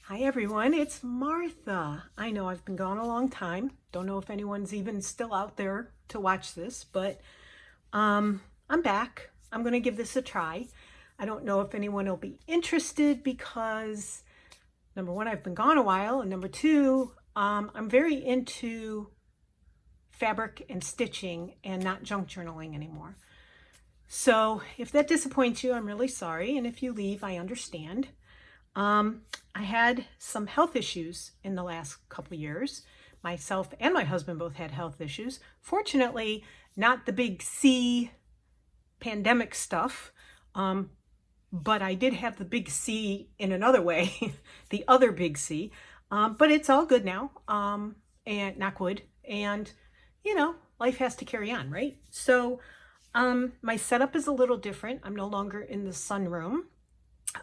Hi everyone, it's Martha. I know I've been gone a long time. Don't know if anyone's even still out there to watch this, but I'm back. I'm going to give this a try. I don't know if anyone will be interested because number one, I've been gone a while, and number two, I'm very into fabric and stitching and not junk journaling anymore. So if that disappoints you, I'm really sorry. And if you leave, I understand. I had some health issues in the last couple of years. Myself and my husband both had health issues. Fortunately, not the big C pandemic stuff, but I did have the big C in another way, the other big C. But it's all good now, and knock wood. And, life has to carry on, right? So my setup is a little different. I'm no longer in the sunroom.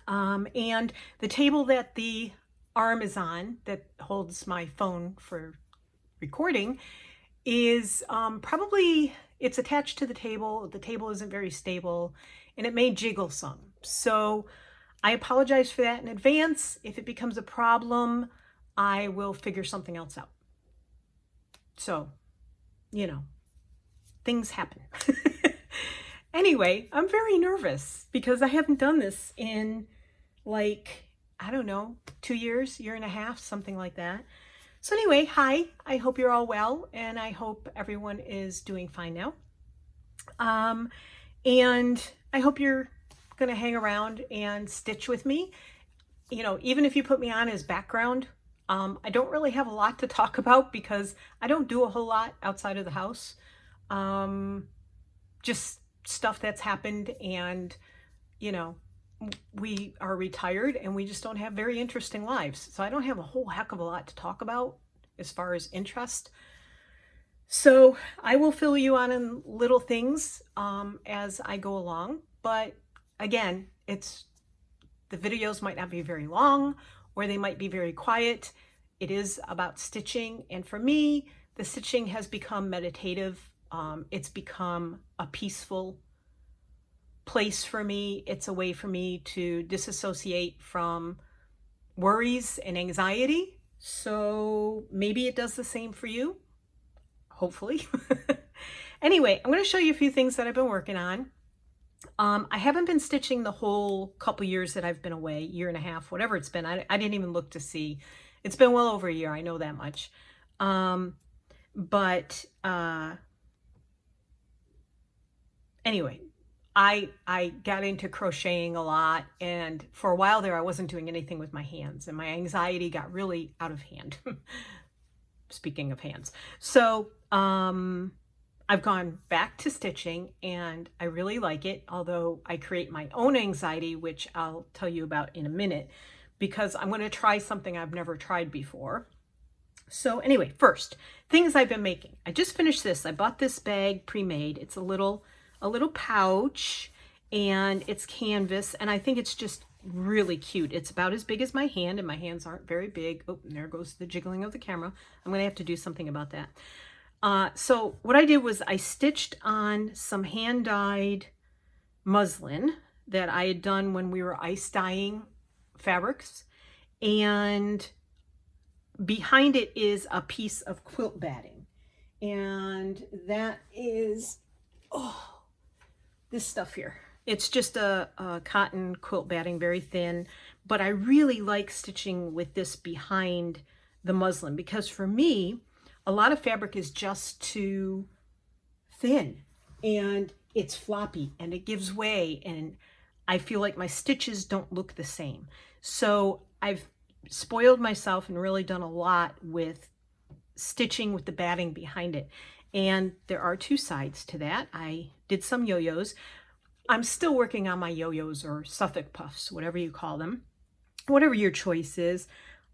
And the table that the arm is on that holds my phone for recording is probably, it's attached to the table. The table isn't very stable and it may jiggle some. So I apologize for that in advance. If it becomes a problem, I will figure something else out. So, things happen. Anyway, I'm very nervous because I haven't done this in I don't know, 2 years, year and a half, something like that. So anyway, hi, I hope you're all well and I hope everyone is doing fine now. And I hope you're going to hang around and stitch with me. Even if you put me on as background, I don't really have a lot to talk about because I don't do a whole lot outside of the house. Just stuff that's happened, and we are retired and we just don't have very interesting lives. So I don't have a whole heck of a lot to talk about as far as interest. So I will fill you on in little things as I go along. But again, the videos might not be very long or they might be very quiet. It is about stitching. And for me, the stitching has become meditative. It's become a peaceful place for me. It's a way for me to disassociate from worries and anxiety. So maybe it does the same for you, hopefully. Anyway, I'm going to show you a few things that I've been working on. I haven't been stitching the whole couple years that I've been away, year and a half, whatever it's been. I didn't even look to see. It's been well over a year, I know that much. Anyway, I got into crocheting a lot, and for a while there I wasn't doing anything with my hands and my anxiety got really out of hand. Speaking of hands. So I've gone back to stitching and I really like it, although I create my own anxiety, which I'll tell you about in a minute, because I'm going to try something I've never tried before. So anyway, first, things I've been making. I just finished this. I bought this bag pre-made. It's a little pouch and it's canvas, and I think it's just really cute. It's about as big as my hand and my hands aren't very big. Oh, and there goes the jiggling of the camera. I'm going to have to do something about that. So what I did was I stitched on some hand-dyed muslin that I had done when we were ice dyeing fabrics, and behind it is a piece of quilt batting, and that is this stuff here. It's just a cotton quilt batting, very thin, but I really like stitching with this behind the muslin because for me, a lot of fabric is just too thin and it's floppy and it gives way and I feel like my stitches don't look the same. So I've spoiled myself and really done a lot with stitching with the batting behind it. And there are two sides to that. I did some yo-yos. I'm still working on my yo-yos or Suffolk puffs, whatever you call them, whatever your choice is.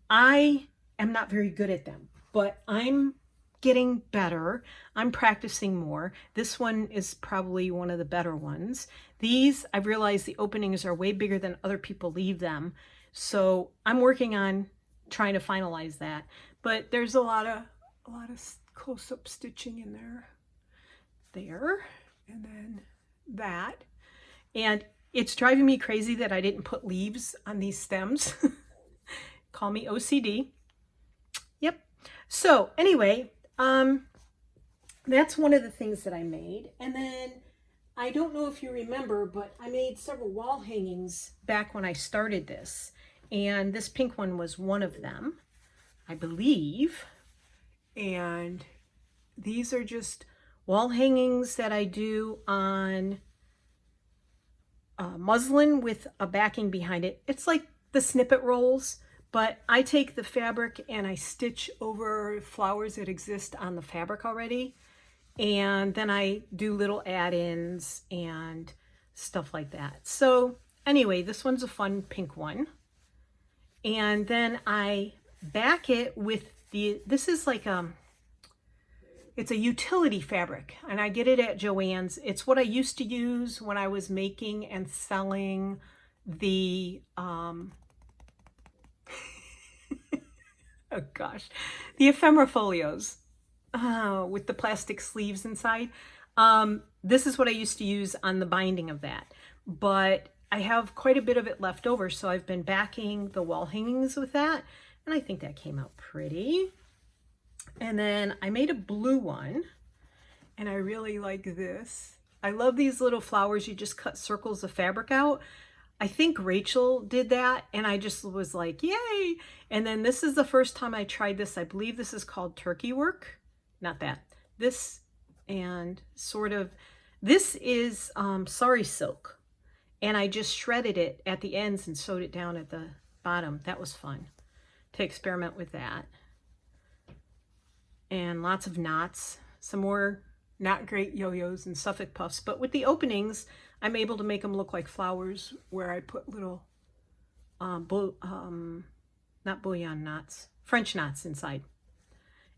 I am not very good at them, but I'm getting better. I'm practicing more. This one is probably one of the better ones. These, I've realized the openings are way bigger than other people leave them. So I'm working on trying to finalize that. But there's a lot of close-up stitching in there, and then that. And it's driving me crazy that I didn't put leaves on these stems. call me OCD. Yep. So anyway, that's one of the things that I made. And then I don't know if you remember, but I made several wall hangings back when I started this. And this pink one was one of them, I believe. And these are just wall hangings that I do on muslin with a backing behind it. It's like the snippet rolls, but I take the fabric and I stitch over flowers that exist on the fabric already. And then I do little add-ins and stuff like that. So anyway, this one's a fun pink one. And then I back it with this is like it's a utility fabric, and I get it at Joann's. It's what I used to use when I was making and selling the, oh gosh, the ephemera folios with the plastic sleeves inside. This is what I used to use on the binding of that, but I have quite a bit of it left over, so I've been backing the wall hangings with that, and I think that came out pretty. And then I made a blue one, and I really like this. I love these little flowers. You just cut circles of fabric out. I think Rachel did that, and I just was like, yay. And then this is the first time I tried this. I believe this is called turkey work. Not that. This and sort of, this is sari silk. And I just shredded it at the ends and sewed it down at the bottom. That was fun to experiment with that. And lots of knots, some more not great yo-yos and Suffolk puffs. But with the openings, I'm able to make them look like flowers where I put little, not bouillon knots, French knots inside.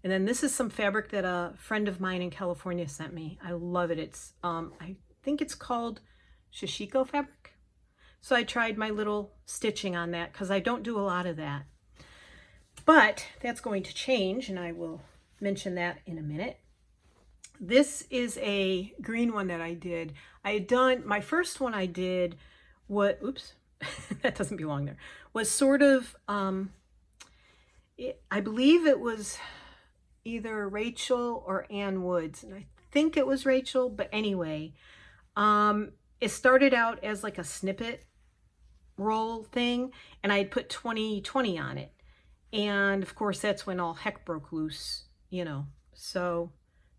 And then this is some fabric that a friend of mine in California sent me. I love it. It's, I think it's called Shishiko fabric. So I tried my little stitching on that because I don't do a lot of that. But that's going to change, and I will mention that in a minute. This is a green one that I did. I had done, my first one I did, what, oops, that doesn't belong there, was sort of, I believe it was either Rachel or Ann Woods, and I think it was Rachel, but anyway, it started out as like a snippet roll thing, and I had put 2020 on it. And of course, that's when all heck broke loose, you know. So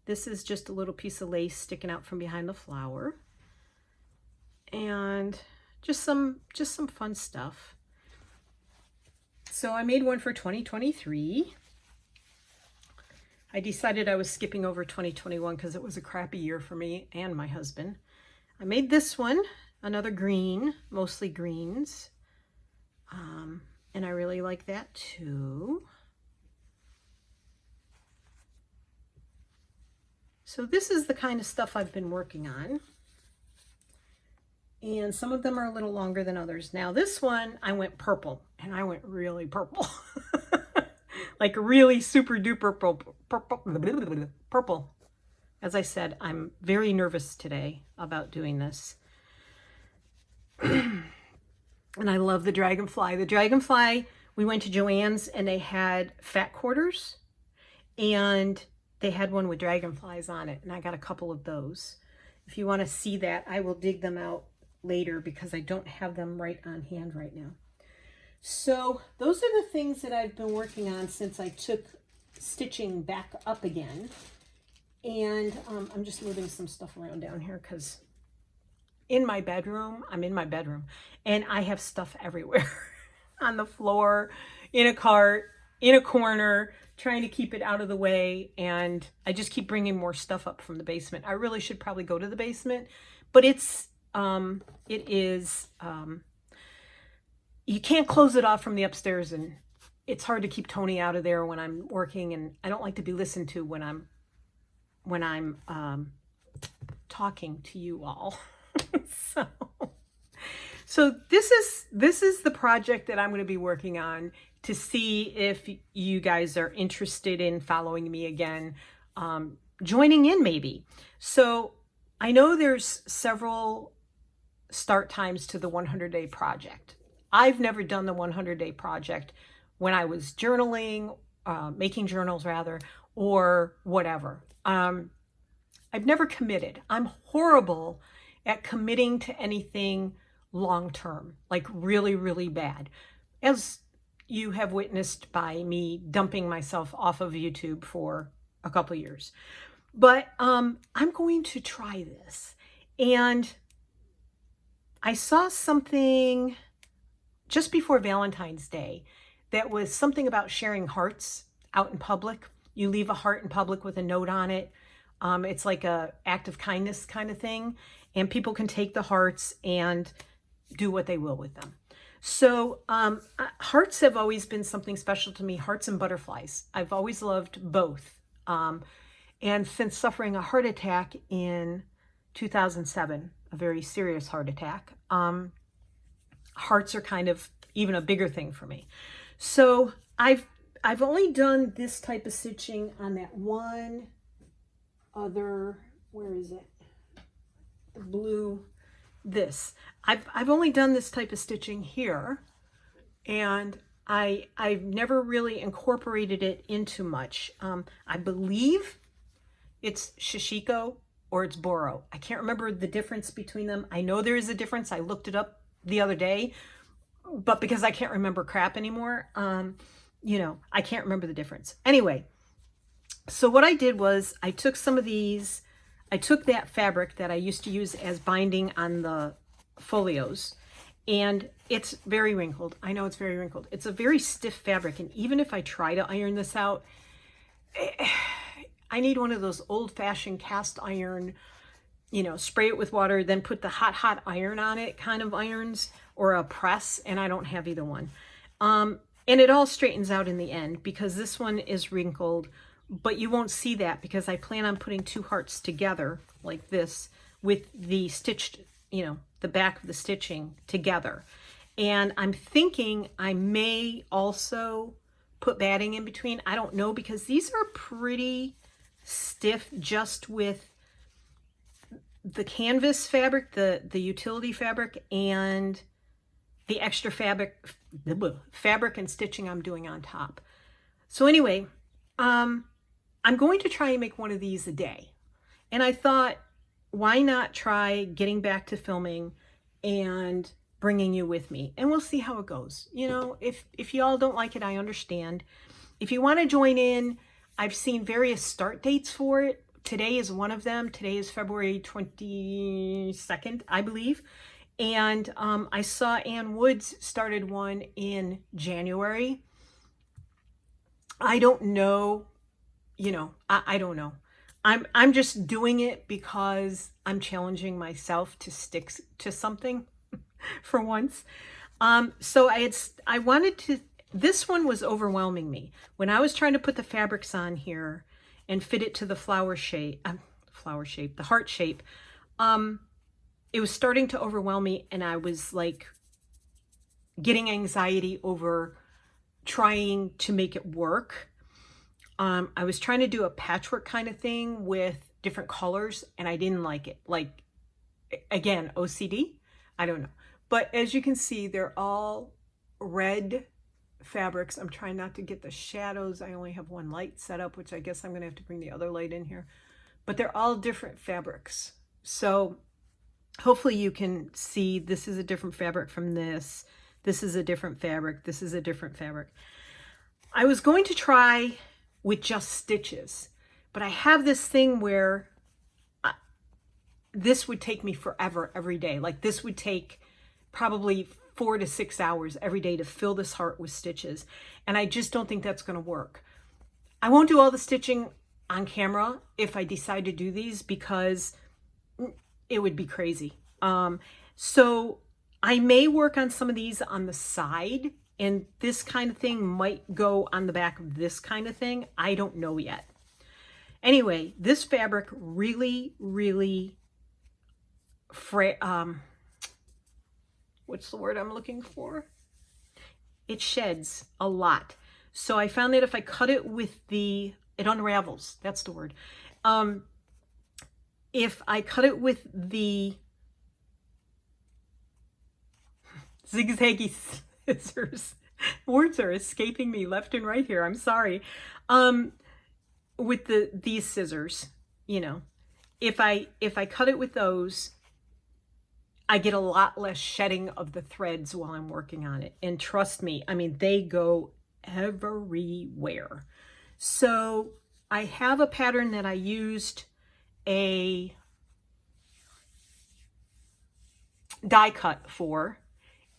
this is just a little piece of lace sticking out from behind the flower. And just some fun stuff. So I made one for 2023. I decided I was skipping over 2021 because it was a crappy year for me and my husband. I made this one, another green, mostly greens. And I really like that too. So this is the kind of stuff I've been working on. And some of them are a little longer than others. Now this one, I went purple, and I went really purple. Like really super duper purple. As I said, I'm very nervous today about doing this. And I love the dragonfly. The dragonfly, we went to Joann's and they had fat quarters, and they had one with dragonflies on it, and I got a couple of those. If you want to see that, I will dig them out later because I don't have them right on hand right now. So those are the things that I've been working on since I took stitching back up again. And I'm just moving some stuff around down here because I'm in my bedroom, and I have stuff everywhere. On the floor, in a cart, in a corner, trying to keep it out of the way, and I just keep bringing more stuff up from the basement. I really should probably go to the basement, but it is you can't close it off from the upstairs, and it's hard to keep Tony out of there when I'm working, and I don't like to be listened to when I'm talking to you all. So this is the project that I'm going to be working on to see if you guys are interested in following me again, joining in maybe. So I know there's several start times to the 100-day project. I've never done the 100-day project when I was journaling, making journals rather, or whatever. I've never committed. I'm horrible at committing to anything long term, like really, really bad. As you have witnessed by me dumping myself off of YouTube for a couple of years. But I'm going to try this. And I saw something just before Valentine's Day that was something about sharing hearts out in public. You leave a heart in public with a note on it. It's like a act of kindness kind of thing. And people can take the hearts and do what they will with them. So hearts have always been something special to me, hearts and butterflies. I've always loved both. And since suffering a heart attack in 2007, a very serious heart attack, hearts are kind of even a bigger thing for me. So I've only done this type of stitching on that one other, where is it? The blue, this. I've only done this type of stitching here, and I've never really incorporated it into much. I believe it's Shishiko or it's Boro. I can't remember the difference between them. I know there is a difference. I looked it up the other day, but because I can't remember crap anymore, I can't remember the difference. Anyway, so what I did was I took some of these, I took that fabric that I used to use as binding on the folios, and it's very wrinkled. I know it's very wrinkled. It's a very stiff fabric, and even if I try to iron this out, I need one of those old-fashioned cast iron, spray it with water, then put the hot iron on it kind of irons, or a press, and I don't have either one. And it all straightens out in the end because this one is wrinkled, but you won't see that because I plan on putting two hearts together like this with the stitched, the back of the stitching together. And I'm thinking I may also put batting in between. I don't know, because these are pretty stiff just with the canvas fabric, the utility fabric, and the extra fabric and stitching I'm doing on top. So anyway, I'm going to try and make one of these a day. And I thought, why not try getting back to filming and bringing you with me? And we'll see how it goes. If you all don't like it, I understand. If you want to join in, I've seen various start dates for it. Today is one of them. Today is February 22nd, I believe. And I saw Ann Woods started one in January. I don't know. I don't know. I'm just doing it because I'm challenging myself to stick to something for once. So I wanted to, this one was overwhelming me. When I was trying to put the fabrics on here and fit it to the the heart shape, it was starting to overwhelm me, and I was like getting anxiety over trying to make it work. I was trying to do a patchwork kind of thing with different colors, and I didn't like it. Like, again, OCD? I don't know. But as you can see, they're all red fabrics. I'm trying not to get the shadows. I only have one light set up, which I guess I'm going to have to bring the other light in here. But they're all different fabrics. So hopefully you can see this is a different fabric from this. This is a different fabric. This is a different fabric. I was going to try with just stitches, but I have this thing where this would take me forever every day. Like, this would take probably 4 to 6 hours every day to fill this heart with stitches. And I just don't think that's going to work. I won't do all the stitching on camera if I decide to do these, because it would be crazy. So I may work on some of these on the side, and this kind of thing might go on the back of this kind of thing. I don't know yet. Anyway, this fabric really, really, what's the word I'm looking for? It sheds a lot. So I found that if I cut it with it unravels. That's the word. If I cut it with the zigzaggy scissors, Words are escaping me left and right here. I'm sorry. With these scissors, you know, if I cut it with those, I get a lot less shedding of the threads while I'm working on it. And trust me, I mean, they go everywhere. So I have a pattern that I used a die cut for,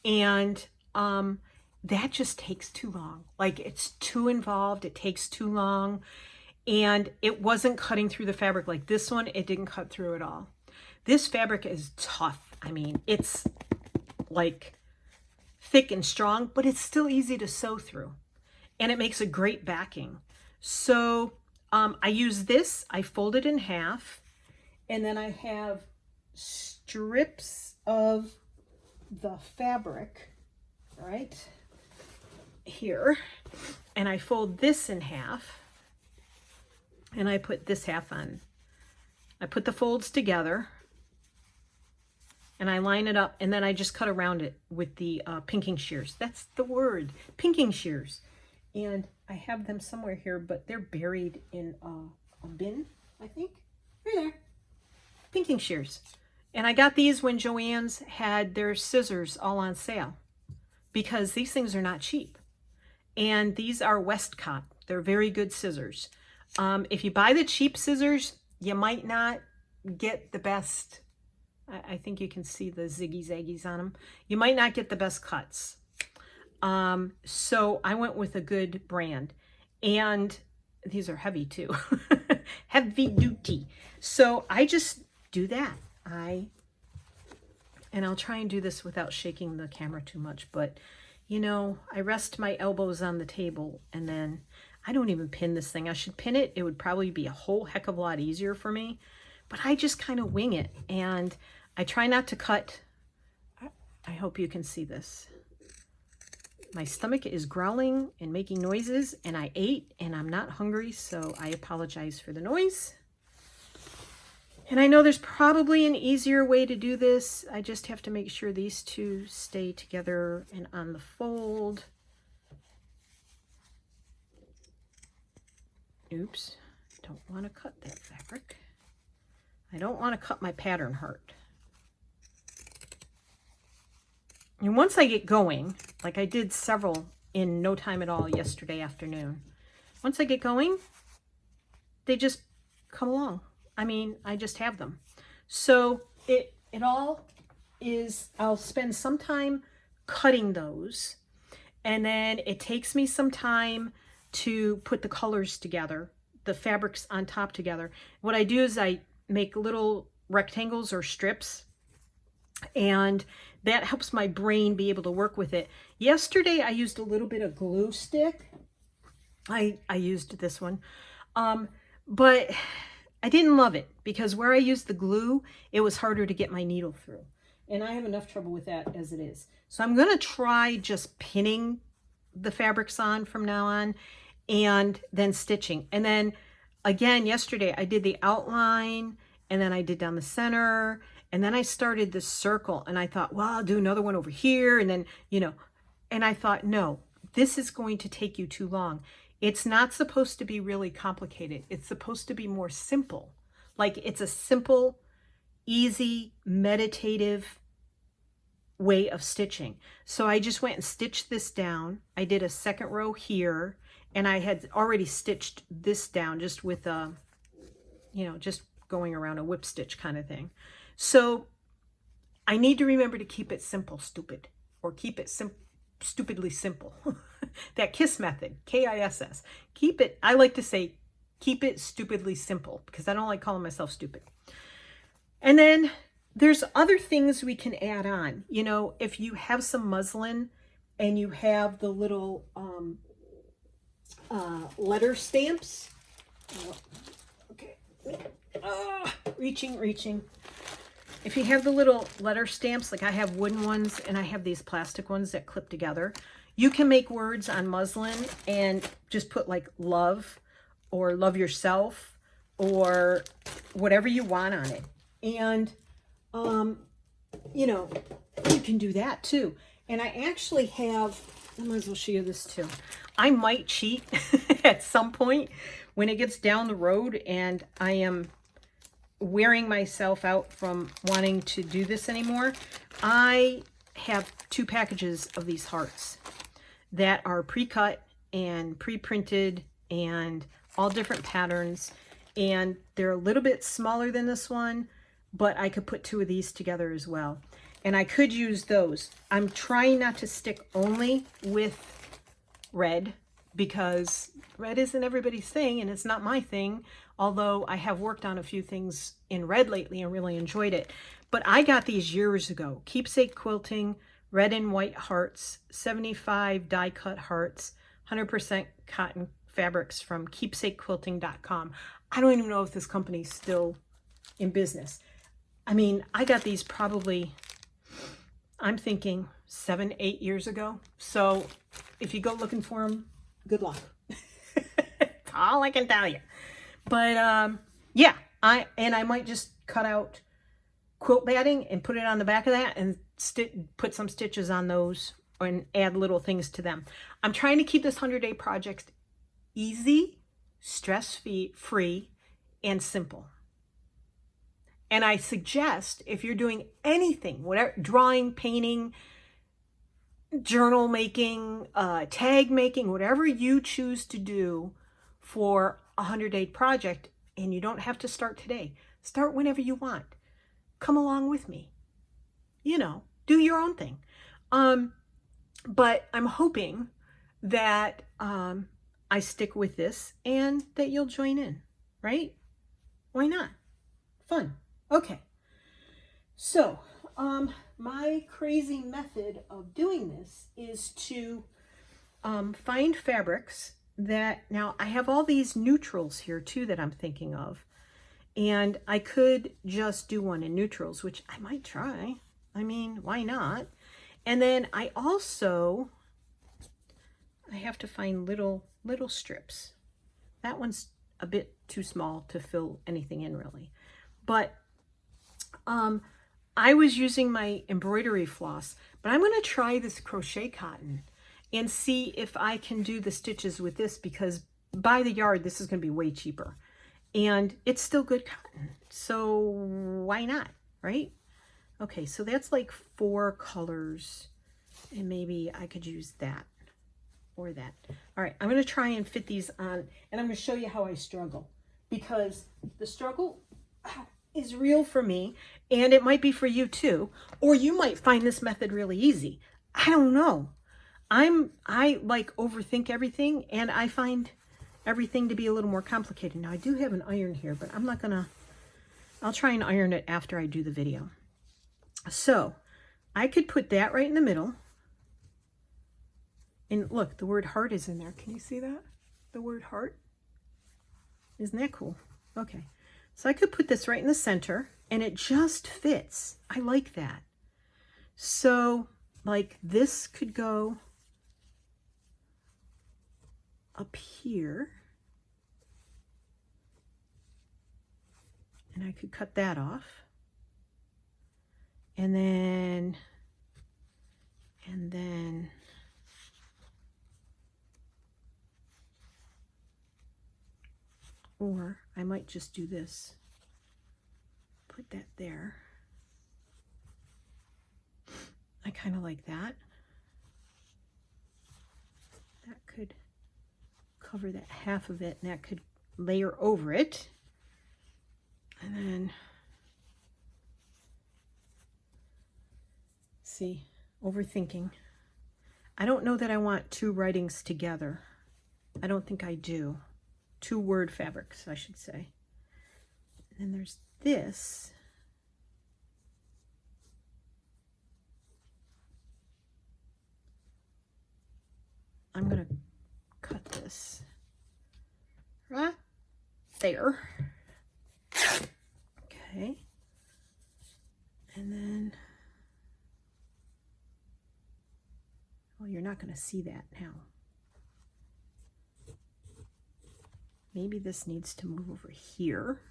and that just takes too long. Like, it's too involved, it takes too long, and it wasn't cutting through the fabric. Like this one, it didn't cut through at all. This fabric is tough. I mean, it's like thick and strong, but it's still easy to sew through, and it makes a great backing. So I use this, I fold it in half, and then I have strips of the fabric right here, and I fold this in half, and I put this half on. I put the folds together, and I line it up, and then I just cut around it with the pinking shears. That's the word, pinking shears. And I have them somewhere here, but they're buried in a bin, I think. Right there. Pinking shears. And I got these when Joann's had their scissors all on sale, because these things are not cheap. And these are Westcott. They're very good scissors. If you buy the cheap scissors, you might not get the best. I think you can see the ziggy-zaggies on them. You might not get the best cuts. So I went with a good brand. And these are heavy too. Heavy duty. So I just do that. And I'll try and do this without shaking the camera too much, but you know, I rest my elbows on the table, and then I don't even pin this thing. I should pin it. It would probably be a whole heck of a lot easier for me, but I just kind of wing it, and I try not to cut. I hope you can see this. My stomach is growling and making noises, and I ate, and I'm not hungry, so I apologize for the noise. And I know there's probably an easier way to do this. I just have to make sure these two stay together and on the fold. Oops, don't want to cut that fabric. I don't want to cut my pattern heart. And once I get going, like I did several in no time at all yesterday afternoon, once I get going, they just come along. I mean, I just have them. So it all is, I'll spend some time cutting those, and then it takes me some time to put the colors together, the fabrics on top together. What I do is I make little rectangles or strips, and that helps my brain be able to work with it. Yesterday I used a little bit of glue stick. I used this one, but I didn't love it, because where I used the glue, it was harder to get my needle through. And I have enough trouble with that as it is. So I'm going to try just pinning the fabrics on from now on, and then stitching. And then again, yesterday I did the outline, and then I did down the center, and then I started the circle, and I thought, well, I'll do another one over here. And then, you know, and I thought, no, this is going to take you too long. It's not supposed to be really complicated. It's supposed to be more simple. Like, it's a simple, easy, meditative way of stitching. So I just went and stitched this down. I did a second row here, and I had already stitched this down just with a, you know, just going around a whip stitch kind of thing. So I need to remember to keep it simple, stupid, or keep it stupidly simple. That KISS method, K-I-S-S. Keep it, I like to say, keep it stupidly simple, because I don't like calling myself stupid. And then there's other things we can add on. You know, if you have some muslin and you have the little letter stamps. Okay. Reaching. If you have the little letter stamps, like I have wooden ones and I have these plastic ones that clip together, you can make words on muslin and just put like love or love yourself or whatever you want on it. And, you know, you can do that too. And I actually have I might as well show you this too. I might cheat at some point when it gets down the road and I am wearing myself out from wanting to do this anymore. I have 2 packages of these hearts that are pre-cut and pre-printed and all different patterns, and they're a little bit smaller than this one, but I could put 2 of these together as well, and I could use those. I'm trying not to stick only with red because red isn't everybody's thing and it's not my thing, although I have worked on a few things in red lately and really enjoyed it. But I got these years ago. Keepsake Quilting, red and white hearts, 75 die cut hearts, 100% cotton fabrics from keepsakequilting.com. I don't even know if this company's still in business. I mean, I got these probably, I'm thinking 7, 8 years ago. So if you go looking for them, good luck. That's all I can tell you. But yeah, I might just cut out quilt batting and put it on the back of that and put some stitches on those and add little things to them. I'm trying to keep this 100-day project easy, stress-free, and simple. And I suggest if you're doing anything, whatever, drawing, painting, journal making, tag making, whatever you choose to do for a 100-day project, and you don't have to start today. Start whenever you want. Come along with me. You know, do your own thing. But I'm hoping that I stick with this and that you'll join in, right? Why not? Fun. Okay. So, my crazy method of doing this is to find fabrics that, now I have all these neutrals here too that I'm thinking of, and I could just do one in neutrals, which I might try. I mean, why not? And then I have to find little strips. That one's a bit too small to fill anything in really. But I was using my embroidery floss, but I'm going to try this crochet cotton and see if I can do the stitches with this, because by the yard, this is going to be way cheaper. And it's still good cotton. So why not, right? Okay, so that's like 4 colors. And maybe I could use that or that. All right, I'm going to try and fit these on. And I'm going to show you how I struggle. Because the struggle is real for me. And it might be for you too. Or you might find this method really easy. I don't know. I like overthink everything, and I find everything to be a little more complicated. Now I do have an iron here, but I'm not gonna, I'll try and iron it after I do the video. So I could put that right in the middle. And look, the word heart is in there. Can you see that? The word heart. Isn't that cool? Okay. So I could put this right in the center and it just fits. I like that. So like this could go up here, and I could cut that off, and then or I might just do this, put that there. I kind of like that. That could cover that half of it, and that could layer over it. And then, see, overthinking. I don't know that I want 2 writings together. I don't think I do. 2 word fabrics, I should say. And then there's this. I'm going to cut this right there. Okay. And then, well, you're not going to see that now. Maybe this needs to move over here.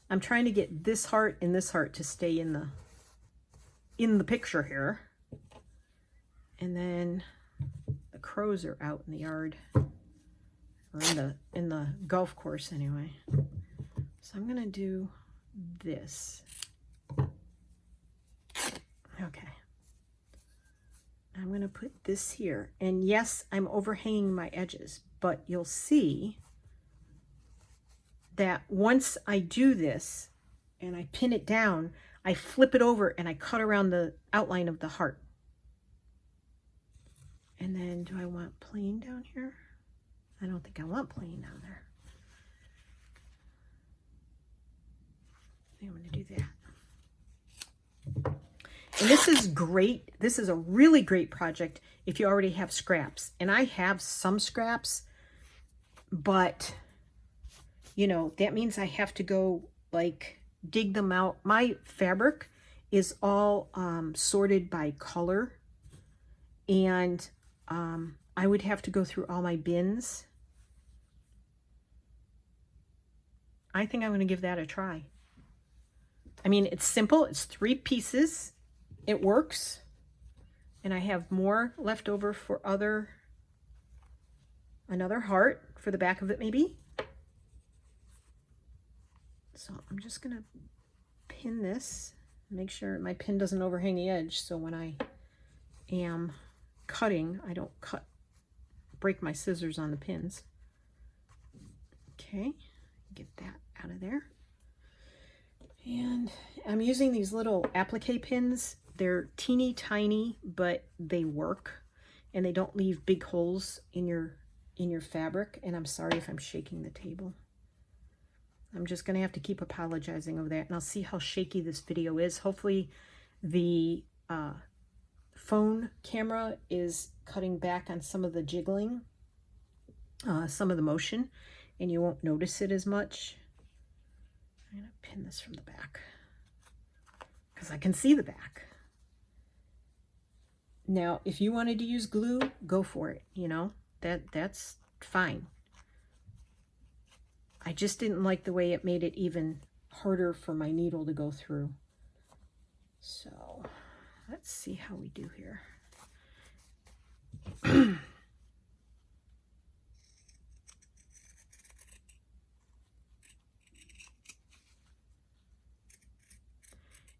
I'm trying to get this heart and this heart to stay in the picture here. And then the crows are out in the yard, or in the golf course anyway. So I'm gonna do this. Okay. I'm gonna put this here. And yes, I'm overhanging my edges, but you'll see that once I do this and I pin it down, I flip it over and I cut around the outline of the heart. And then do I want plain down here? I don't think I want plain down there. I'm going to do that. And this is great. This is a really great project if you already have scraps. And I have some scraps, but you know, that means I have to go like dig them out. My fabric is all sorted by color, and I would have to go through all my bins. I think I'm going to give that a try. I mean, it's simple. It's 3 pieces. It works. And I have more left over for another heart for the back of it maybe. So I'm just going to pin this, make sure my pin doesn't overhang the edge, so when I am cutting, I don't break my scissors on the pins. Okay, get that out of there. And I'm using these little applique pins. They're teeny tiny, but they work, and they don't leave big holes in your fabric. And I'm sorry if I'm shaking the table. I'm just going to have to keep apologizing over that, and I'll see how shaky this video is. Hopefully the phone camera is cutting back on some of the jiggling, some of the motion, and you won't notice it as much. I'm going to pin this from the back because I can see the back. Now, if you wanted to use glue, go for it. You know, that's fine. I just didn't like the way it made it even harder for my needle to go through. So let's see how we do here.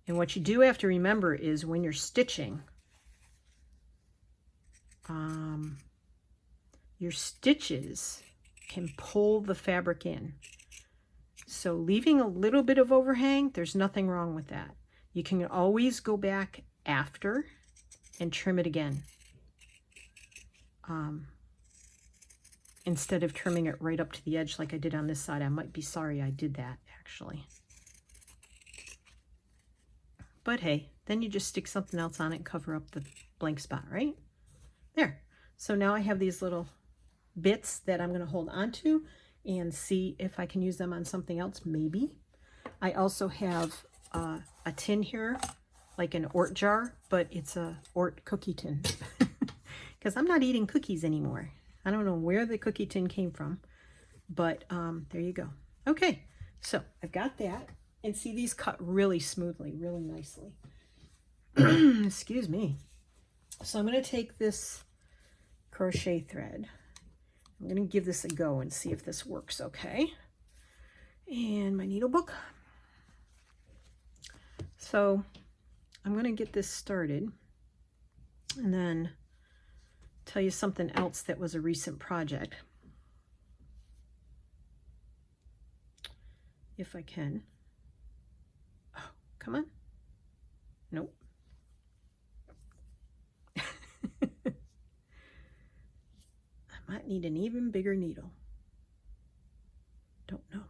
And what you do have to remember is when you're stitching, your stitches can pull the fabric in. So leaving a little bit of overhang, there's nothing wrong with that. You can always go back after and trim it again. Instead of trimming it right up to the edge like I did on this side. I might be sorry I did that, actually. But hey, then you just stick something else on it and cover up the blank spot, right? There. So now I have these little bits that I'm going to hold on to and see if I can use them on something else, maybe. I also have a tin here, like an Ort jar, but it's a Ort cookie tin because I'm not eating cookies anymore. I don't know where the cookie tin came from, but there you go. Okay, so I've got that, and see, these cut really smoothly, really nicely. Excuse me. So I'm going to take this crochet thread. I'm going to give this a go and see if this works okay. And my needle book. So I'm going to get this started and then tell you something else that was a recent project. If I can. Oh, come on. Nope. I might need an even bigger needle. Don't know.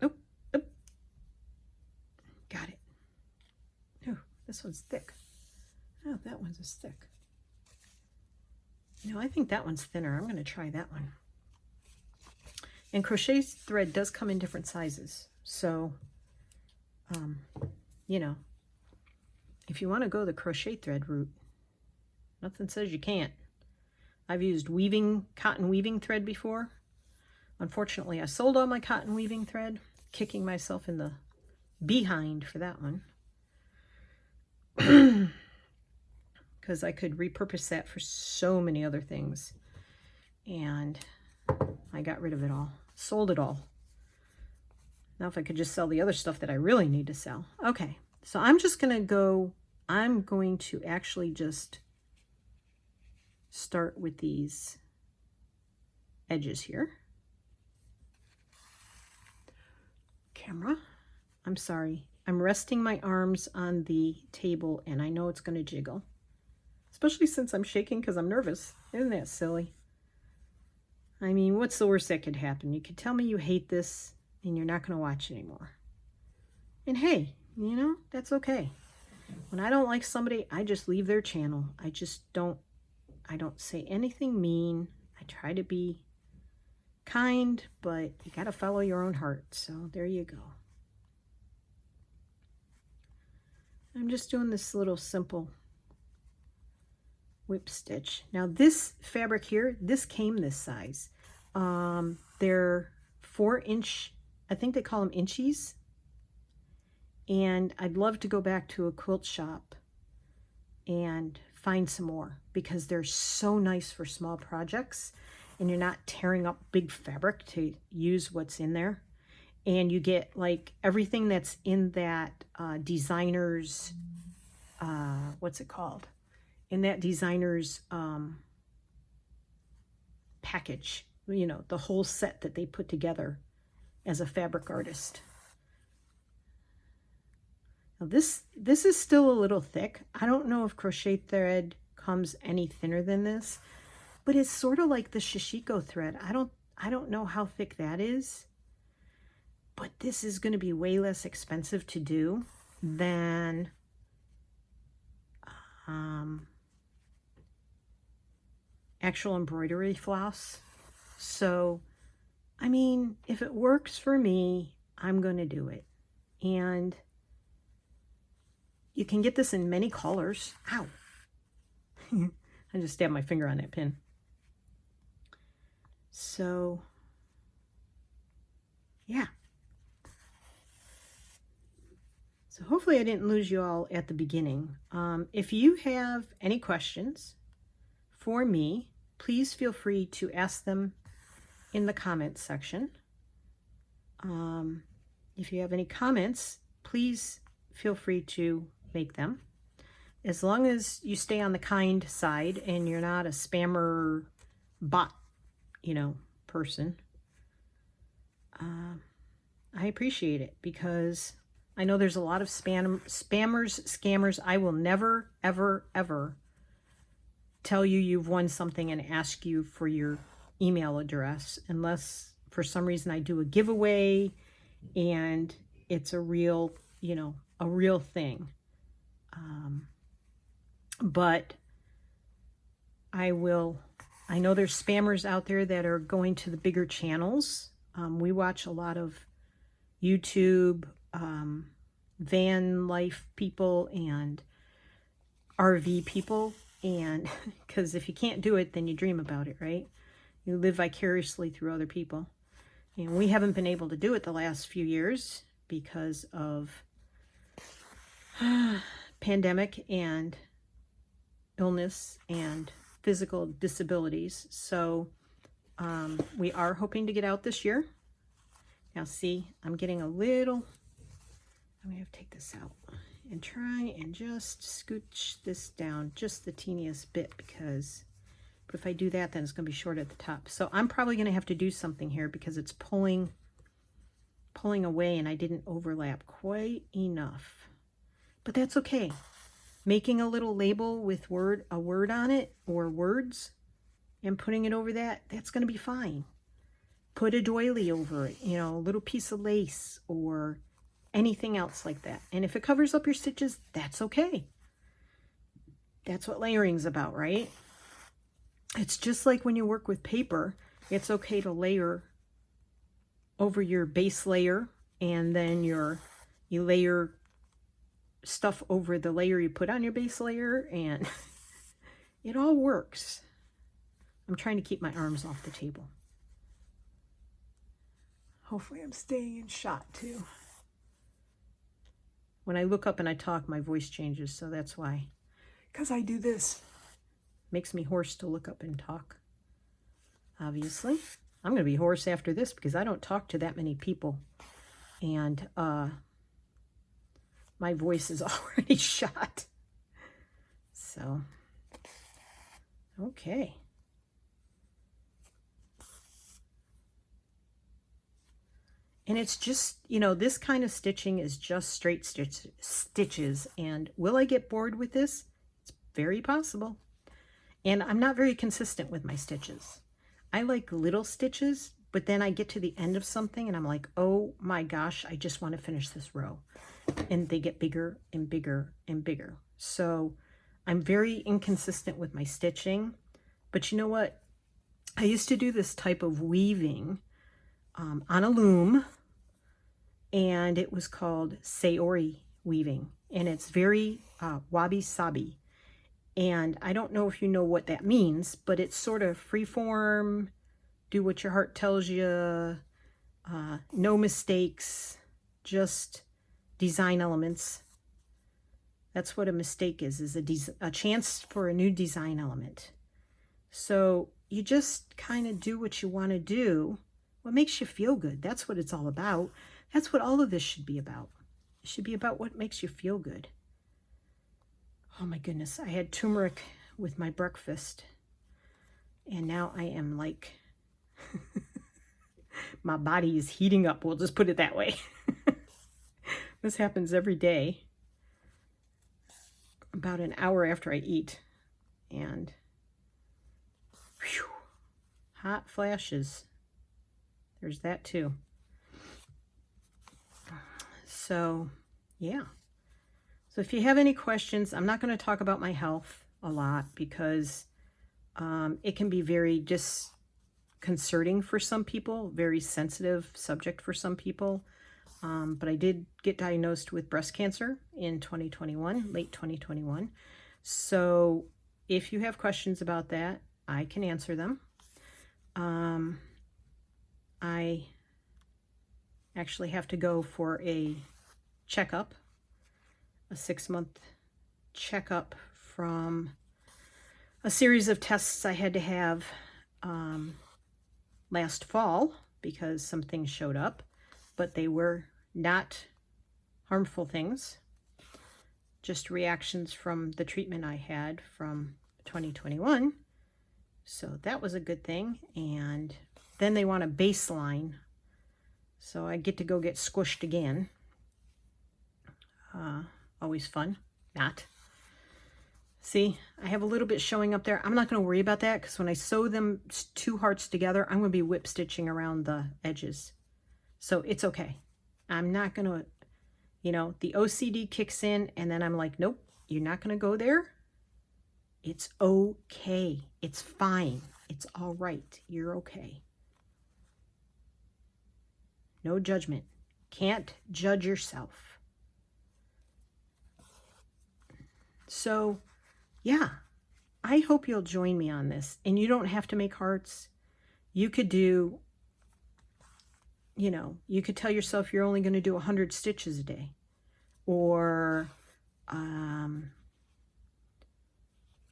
Oh, oh. Got it. Oh, this one's thick. Oh, that one's as thick. No, I think that one's thinner. I'm going to try that one. And crochet thread does come in different sizes. So, you know, if you want to go the crochet thread route, nothing says you can't. I've used cotton weaving thread before. Unfortunately, I sold all my cotton weaving thread, kicking myself in the behind for that one. Because I could repurpose that for so many other things. And I got rid of it all. Sold it all. Now if I could just sell the other stuff that I really need to sell. Okay, so I'm just going to go, I'm going to actually just start with these edges here. Camera, I'm sorry. I'm resting my arms on the table and I know it's going to jiggle. Especially since I'm shaking because I'm nervous. Isn't that silly? I mean, what's the worst that could happen? You could tell me you hate this and you're not going to watch anymore. And hey, you know, that's okay. When I don't like somebody, I just leave their channel. I don't say anything mean. I try to be kind, but you got to follow your own heart. So there you go. I'm just doing this little simple whip stitch. Now this fabric here, this came this size. They're 4-inch, I think they call them inchies. And I'd love to go back to a quilt shop and find some more because they're so nice for small projects and you're not tearing up big fabric to use what's in there. And you get like everything that's in that designer's, what's it called? In that designer's package, you know, the whole set that they put together as a fabric artist. Now this is still a little thick. I don't know if crochet thread comes any thinner than this, but it's sort of like the Shishiko thread. I don't know how thick that is, but this is going to be way less expensive to do than actual embroidery floss. So, I mean, if it works for me, I'm going to do it. And you can get this in many colors. Ow. I just stabbed my finger on that pin. So, yeah. So hopefully I didn't lose you all at the beginning. If you have any questions for me, please feel free to ask them in the comments section. If you have any comments, please feel free to make them. As long as you stay on the kind side and you're not a spammer bot, you know, person. I appreciate it because I know there's a lot of spammers, scammers. I will never, ever, ever tell you you've won something and ask you for your email address unless for some reason I do a giveaway and it's a real, you know, a real thing. But I know there's spammers out there that are going to the bigger channels. We watch a lot of YouTube, van life people and RV people. And because if you can't do it, then you dream about it, right? You live vicariously through other people. And we haven't been able to do it the last few years because of pandemic and illness and physical disabilities. So we are hoping to get out this year. Now see, I'm getting a little, I'm going to have to take this out and try and just scooch this down just the teeniest bit because, but if I do that, then it's going to be short at the top. So I'm probably going to have to do something here because it's pulling away and I didn't overlap quite enough. But that's okay. Making a little label with a word on it or words and putting it over that, that's going to be fine. Put a doily over it, you know, a little piece of lace or anything else like that. And if it covers up your stitches, that's okay. That's what layering's about, right? It's just like when you work with paper, it's okay to layer over your base layer and then you layer stuff over the layer you put on your base layer and it all works. I'm trying to keep my arms off the table. Hopefully I'm staying in shot too. When I look up and I talk, my voice changes, so that's why. Because I do this. Makes me hoarse to look up and talk. Obviously. I'm going to be hoarse after this because I don't talk to that many people. And my voice is already shot. So, okay. And it's just, you know, this kind of stitching is just straight stitches. And will I get bored with this? It's very possible. And I'm not very consistent with my stitches. I like little stitches, but then I get to the end of something and I'm like, oh my gosh, I just want to finish this row. And they get bigger and bigger and bigger. So I'm very inconsistent with my stitching. But you know what? I used to do this type of weaving on a loom, and it was called Saori weaving, and it's very wabi-sabi. And I don't know if you know what that means, but it's sort of freeform, do what your heart tells you, no mistakes, just design elements. That's what a mistake is a chance for a new design element. So you just kind of do what you want to do, what makes you feel good. That's what it's all about. That's what all of this should be about. It should be about what makes you feel good. Oh my goodness, I had turmeric with my breakfast, and now I am like, my body is heating up. We'll just put it that way. This happens every day, about an hour after I eat, and whew, hot flashes. There's that too. So, yeah. So if you have any questions, I'm not going to talk about my health a lot because it can be very disconcerting for some people, very sensitive subject for some people. But I did get diagnosed with breast cancer in 2021, late 2021. So if you have questions about that, I can answer them. I actually have to go for a checkup, a 6-month checkup from a series of tests I had to have last fall because some things showed up, but they were not harmful things, just reactions from the treatment I had from 2021. So that was a good thing. And then they want a baseline, so I get to go get squished again. Always fun. Not. See, I have a little bit showing up there. I'm not going to worry about that because when I sew them 2 hearts together, I'm going to be whip stitching around the edges. So it's okay. I'm not going to, you know, the OCD kicks in and then I'm like, nope, you're not going to go there. It's okay. It's fine. It's all right. You're okay. No judgment. Can't judge yourself. So, yeah, I hope you'll join me on this. And you don't have to make hearts. You could do, you know, you could tell yourself you're only going to do 100 stitches a day. Or,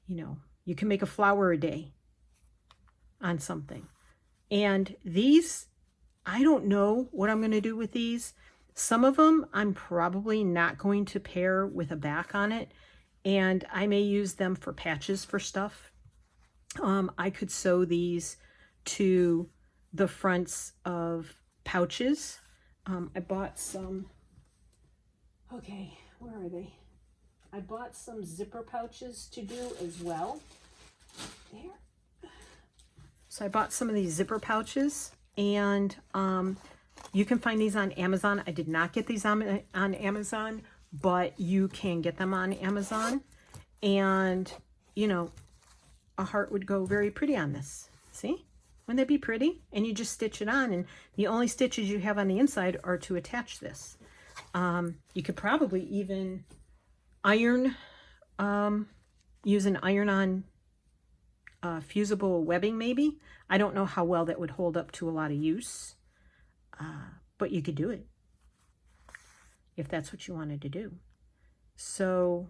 you know, you can make a flower a day on something. And these, I don't know what I'm going to do with these. Some of them I'm probably not going to pair with a back on it. And I may use them for patches for stuff. I could sew these to the fronts of pouches. I bought some, okay, where are they? I bought some zipper pouches to do as well. There. So I bought some of these zipper pouches, and you can find these on Amazon. I did not get these on Amazon, but you can get them on Amazon. And, you know, a heart would go very pretty on this. See? Wouldn't that be pretty? And you just stitch it on, and the only stitches you have on the inside are to attach this. You could probably even iron, use an iron-on fusible webbing maybe. I don't know how well that would hold up to a lot of use. But you could do it if that's what you wanted to do. So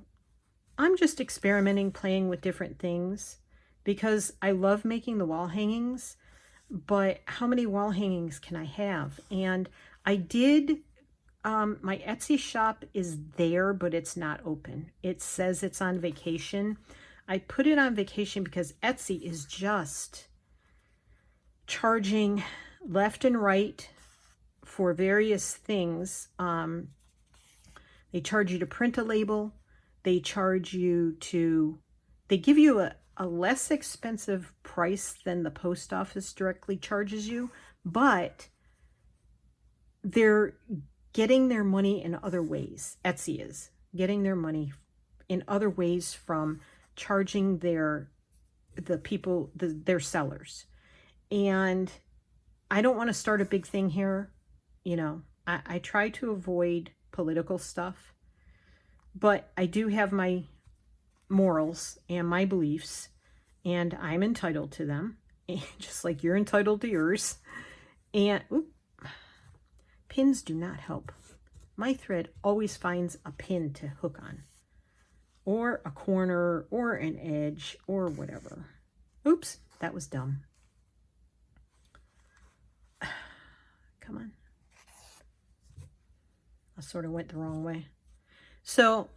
I'm just experimenting, playing with different things because I love making the wall hangings, but how many wall hangings can I have? And I did, my Etsy shop is there, but it's not open. It says it's on vacation. I put it on vacation because Etsy is just charging left and right for various things. They charge you to print a label. They charge you to, they give you a less expensive price than the post office directly charges you, but they're getting their money in other ways. Etsy is getting their money in other ways from charging their sellers. And I don't want to start a big thing here. You know, I try to avoid political stuff, but I do have my morals and my beliefs, and I'm entitled to them, just like you're entitled to yours. And pins do not help. My thread always finds a pin to hook on, or a corner, or an edge, or whatever. Oops, that was dumb. Come on. I sort of went the wrong way. So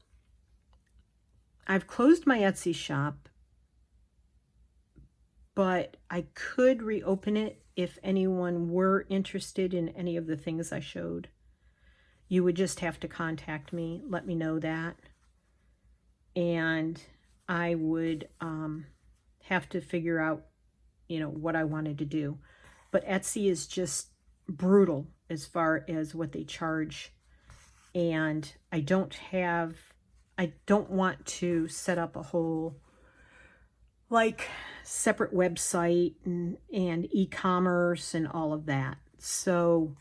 I've closed my Etsy shop, but I could reopen it if anyone were interested in any of the things I showed. You would just have to contact me, let me know that, and I would have to figure out, you know, what I wanted to do. But Etsy is just brutal as far as what they charge, and I don't want to set up a whole like separate website and e-commerce and all of that. So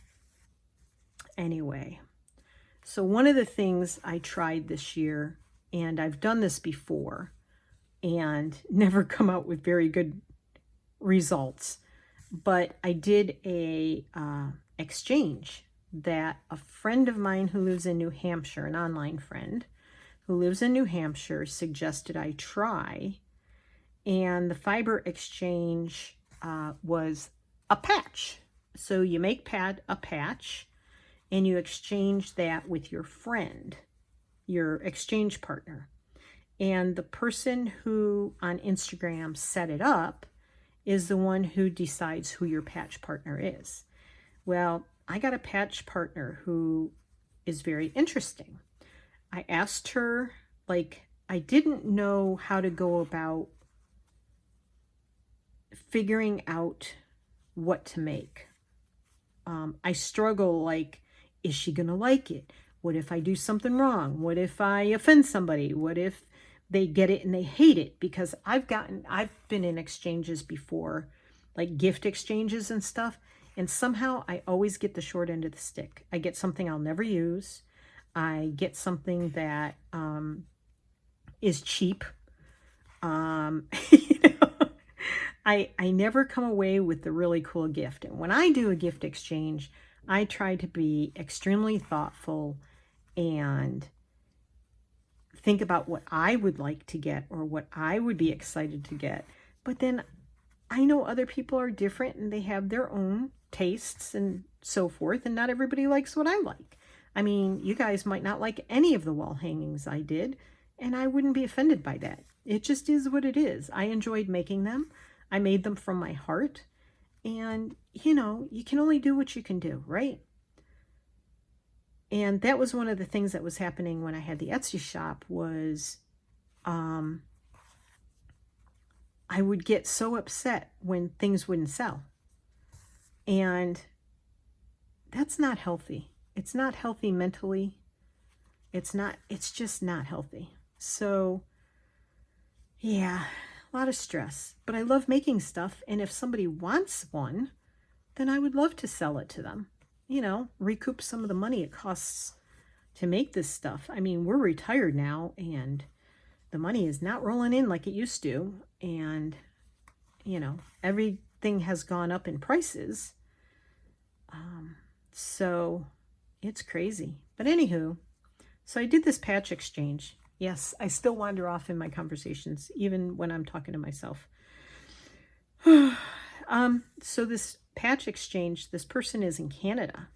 anyway, so one of the things I tried this year, and I've done this before and never come out with very good results, but I did a exchange that a friend of mine who lives in New Hampshire, an online friend who lives in New Hampshire, suggested I try. And the fiber exchange was a patch. So you make a patch and you exchange that with your friend, your exchange partner. And the person who on Instagram set it up is the one who decides who your patch partner is. Well, I got a patch partner who is very interesting. I asked her, like, I didn't know how to go about figuring out what to make. I struggle, like, is she gonna like it? What if I do something wrong? What if I offend somebody? What if they get it and they hate it? Because I've been in exchanges before, like gift exchanges and stuff, and somehow I always get the short end of the stick. I get something I'll never use. I get something that is cheap. You know, I never come away with the really cool gift. And when I do a gift exchange, I try to be extremely thoughtful and think about what I would like to get or what I would be excited to get. But then I know other people are different and they have their own tastes and so forth, and not everybody likes what I like. I mean, you guys might not like any of the wall hangings I did, and I wouldn't be offended by that. It just is what it is. I enjoyed making them. I made them from my heart, and you know, you can only do what you can do, right? And that was one of the things that was happening when I had the Etsy shop was I would get so upset when things wouldn't sell. And that's not healthy. It's not healthy mentally. It's just not healthy. So yeah, a lot of stress, but I love making stuff. And if somebody wants one, then I would love to sell it to them. You know, recoup some of the money it costs to make this stuff. I mean, we're retired now and the money is not rolling in like it used to. And, you know, everything has gone up in prices. So it's crazy. But anywho, so I did this patch exchange. Yes, I still wander off in my conversations, even when I'm talking to myself. So this patch exchange, this person is in Canada,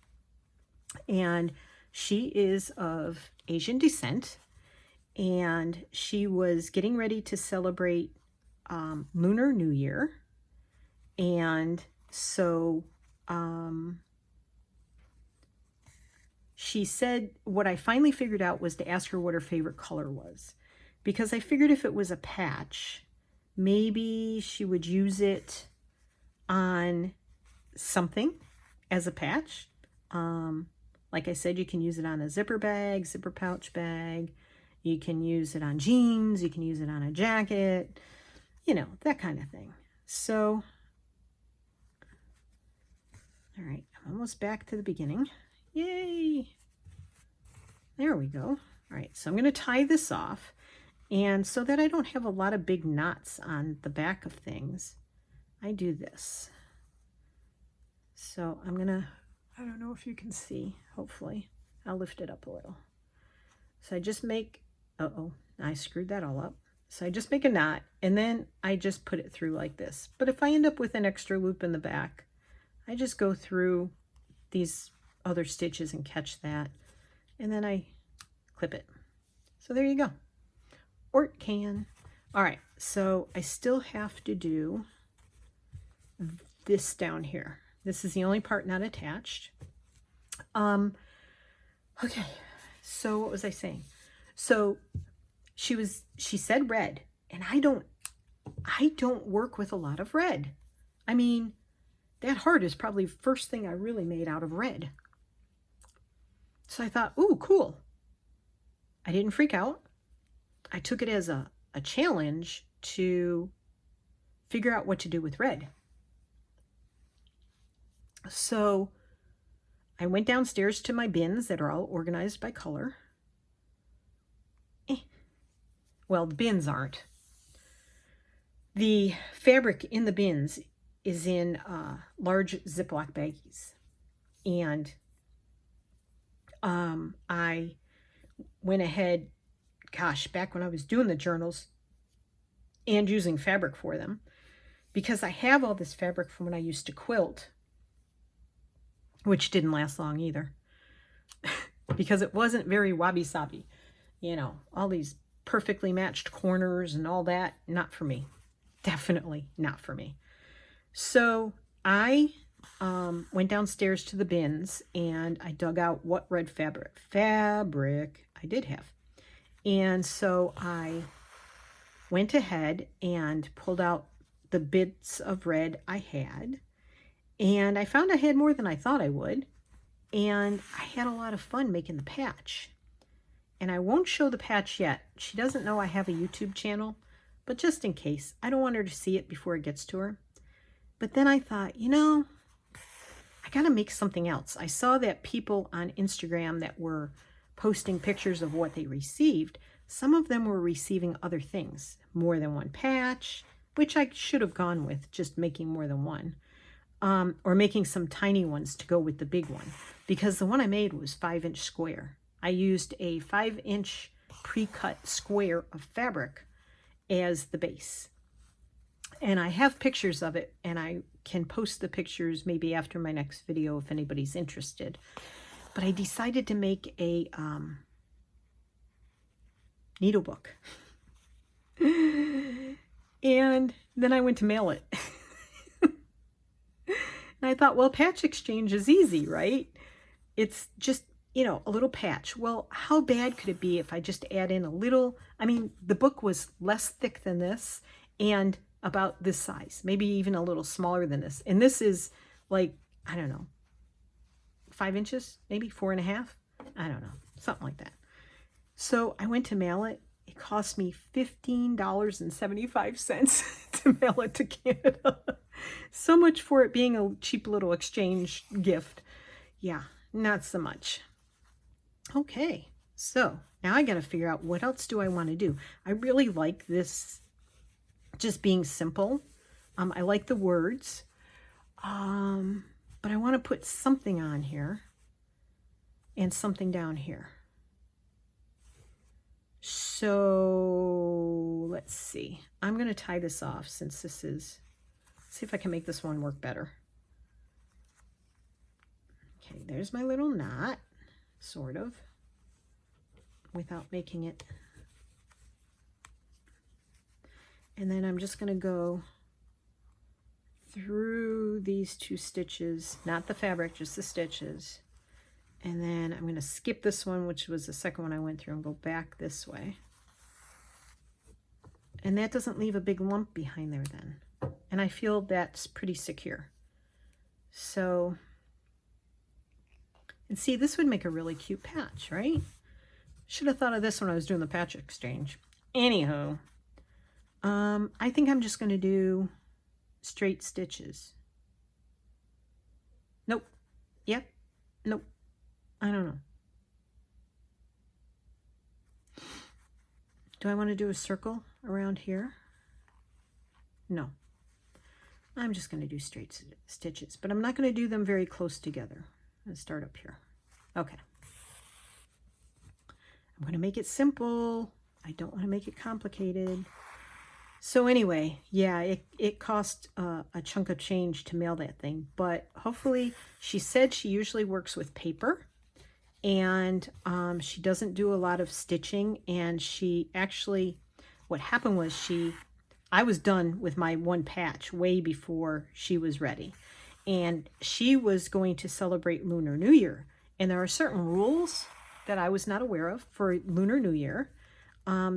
and she is of Asian descent, and she was getting ready to celebrate Lunar New Year. And so she said, what I finally figured out was to ask her what her favorite color was, because I figured if it was a patch, maybe she would use it on something as a patch. Like I said, you can use it on a zipper bag, zipper pouch bag. You can use it on jeans. You can use it on a jacket, you know, that kind of thing. So, all right, I'm almost back to the beginning. Yay! There we go. All right, so I'm going to tie this off. And so that I don't have a lot of big knots on the back of things, I do this. So I'm going to, I don't know if you can see, hopefully. I'll lift it up a little. So I just make, I screwed that all up. So I just make a knot, and then I just put it through like this. But if I end up with an extra loop in the back, I just go through these other stitches and catch that, and then I clip it. So there you go. Or it can. All right, so I still have to do this down here. This is the only part not attached. Okay, so what was I saying? So she said red, and I don't work with a lot of red. I mean, that heart is probably the first thing I really made out of red. So I thought, ooh, cool. I didn't freak out. I took it as a challenge to figure out what to do with red. So I went downstairs to my bins that are all organized by color. Well, the bins aren't. The fabric in the bins is in large Ziploc baggies. And I went ahead, gosh, back when I was doing the journals and using fabric for them, because I have all this fabric from when I used to quilt, which didn't last long either, because it wasn't very wabi-sabi. You know, all these perfectly matched corners and all that, not for me. Definitely not for me. So I went downstairs to the bins, and I dug out what red fabric I did have. And so I went ahead and pulled out the bits of red I had, and I found I had more than I thought I would, and I had a lot of fun making the patch. And I won't show the patch yet. She doesn't know I have a YouTube channel, but just in case, I don't want her to see it before it gets to her. But then I thought, you know, I gotta make something else. I saw that people on Instagram that were posting pictures of what they received, some of them were receiving other things, more than one patch, which I should have gone with, just making more than one, or making some tiny ones to go with the big one, because the one I made was 5-inch square. I used a 5-inch pre-cut square of fabric as the base. And I have pictures of it, and I can post the pictures maybe after my next video if anybody's interested. But I decided to make a needle book. And then I went to mail it. And I thought, well, patch exchange is easy, right? It's just, you know, a little patch. Well, how bad could it be if I just add in a little? I mean, the book was less thick than this and about this size, maybe even a little smaller than this. And this is like, I don't know, 5 inches, maybe 4.5. I don't know, something like that. So I went to mail it. It cost me $15.75 to mail it to Canada. So much for it being a cheap little exchange gift. Yeah, not so much. Okay, so now I got to figure out what else do I want to do. I really like this just being simple. I like the words. but I want to put something on here and something down here. So let's see. I'm going to tie this off since this is, see if I can make this one work better. Okay, there's my little knot, sort of, without making it. And then I'm just going to go through these 2 stitches, not the fabric, just the stitches. And then I'm going to skip this one, which was the second one I went through, and go back this way. And that doesn't leave a big lump behind there then. And I feel that's pretty secure. So, and see, this would make a really cute patch, right? Should have thought of this when I was doing the patch exchange. Anyhow, I think I'm just going to do straight stitches. Nope. Yep. Nope. I don't know. Do I want to do a circle around here? No. I'm just going to do straight stitches, but I'm not going to do them very close together. I'm going to start up here. Okay. I'm going to make it simple. I don't want to make it complicated. So anyway, yeah, it cost a chunk of change to mail that thing, but hopefully, she said she usually works with paper, and she doesn't do a lot of stitching, and she actually, what happened was I was done with my one patch way before she was ready, and she was going to celebrate Lunar New Year, and there are certain rules that I was not aware of for Lunar New Year.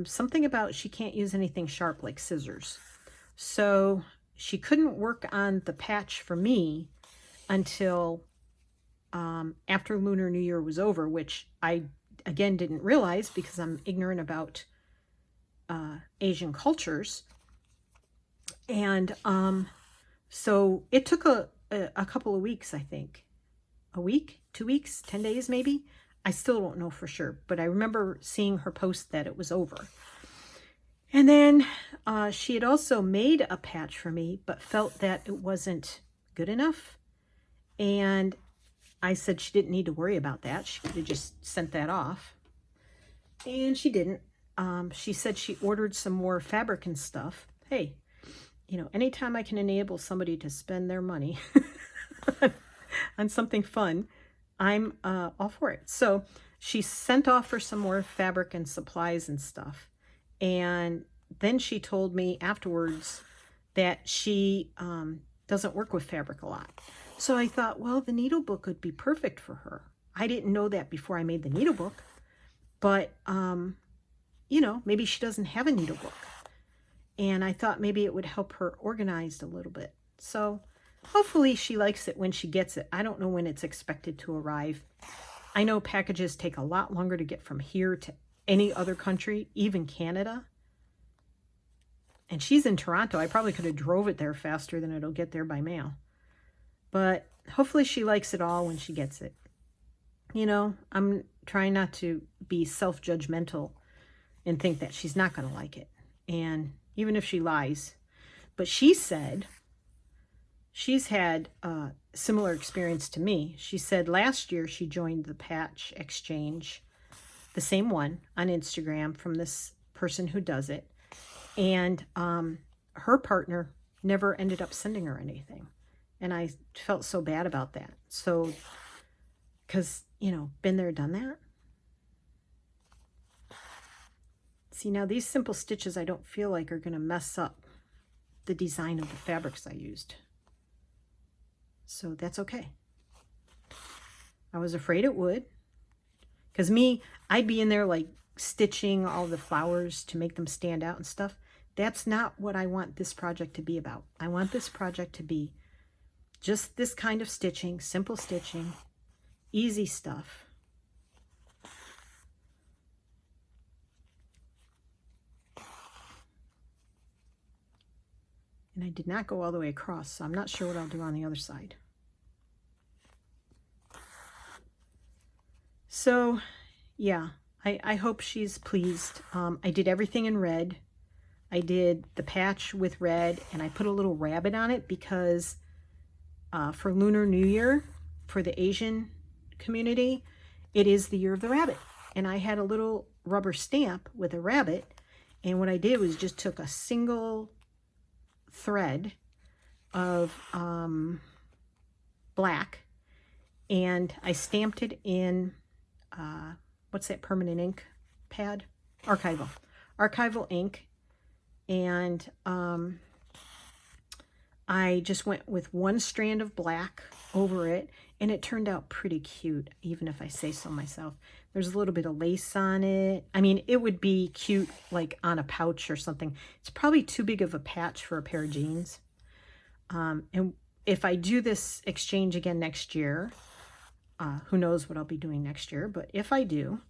Something about she can't use anything sharp like scissors. So she couldn't work on the patch for me until after Lunar New Year was over, which I, again, didn't realize because I'm ignorant about Asian cultures. And so it took a couple of weeks, I think. A week, 2 weeks, 10 days maybe. I still don't know for sure, but I remember seeing her post that it was over. And then she had also made a patch for me, but felt that it wasn't good enough. And I said she didn't need to worry about that. She could have just sent that off. And she didn't. She said she ordered some more fabric and stuff. Hey, you know, anytime I can enable somebody to spend their money on something fun, I'm all for it. So she sent off for some more fabric and supplies and stuff. And then she told me afterwards that she doesn't work with fabric a lot. So I thought, well, the needle book would be perfect for her. I didn't know that before I made the needle book. But, you know, maybe she doesn't have a needle book. And I thought maybe it would help her organized a little bit. So hopefully she likes it when she gets it. I don't know when it's expected to arrive. I know packages take a lot longer to get from here to any other country, even Canada. And she's in Toronto. I probably could have drove it there faster than it'll get there by mail. But hopefully she likes it all when she gets it. You know, I'm trying not to be self-judgmental and think that she's not going to like it. And even if she lies. But she said she's had a similar experience to me. She said last year she joined the patch exchange, the same one, on Instagram from this person who does it. And her partner never ended up sending her anything. And I felt so bad about that. So, because, you know, been there, done that. See, now these simple stitches I don't feel like are going to mess up the design of the fabrics I used. So that's okay. I was afraid it would. Because I'd be in there like stitching all the flowers to make them stand out and stuff. That's not what I want this project to be about. I want this project to be just this kind of stitching, simple stitching, easy stuff. And I did not go all the way across, so I'm not sure what I'll do on the other side. So, yeah, I hope she's pleased. I did everything in red. I did the patch with red, and I put a little rabbit on it because for Lunar New Year, for the Asian community, it is the year of the rabbit. And I had a little rubber stamp with a rabbit. And what I did was just took a single thread of black, and I stamped it in, what's that permanent ink pad? Archival ink. And I just went with one strand of black over it, and it turned out pretty cute, even if I say so myself. There's a little bit of lace on it. I mean, it would be cute like on a pouch or something. It's probably too big of a patch for a pair of jeans. And if I do this exchange again next year, who knows what I'll be doing next year, but if I do,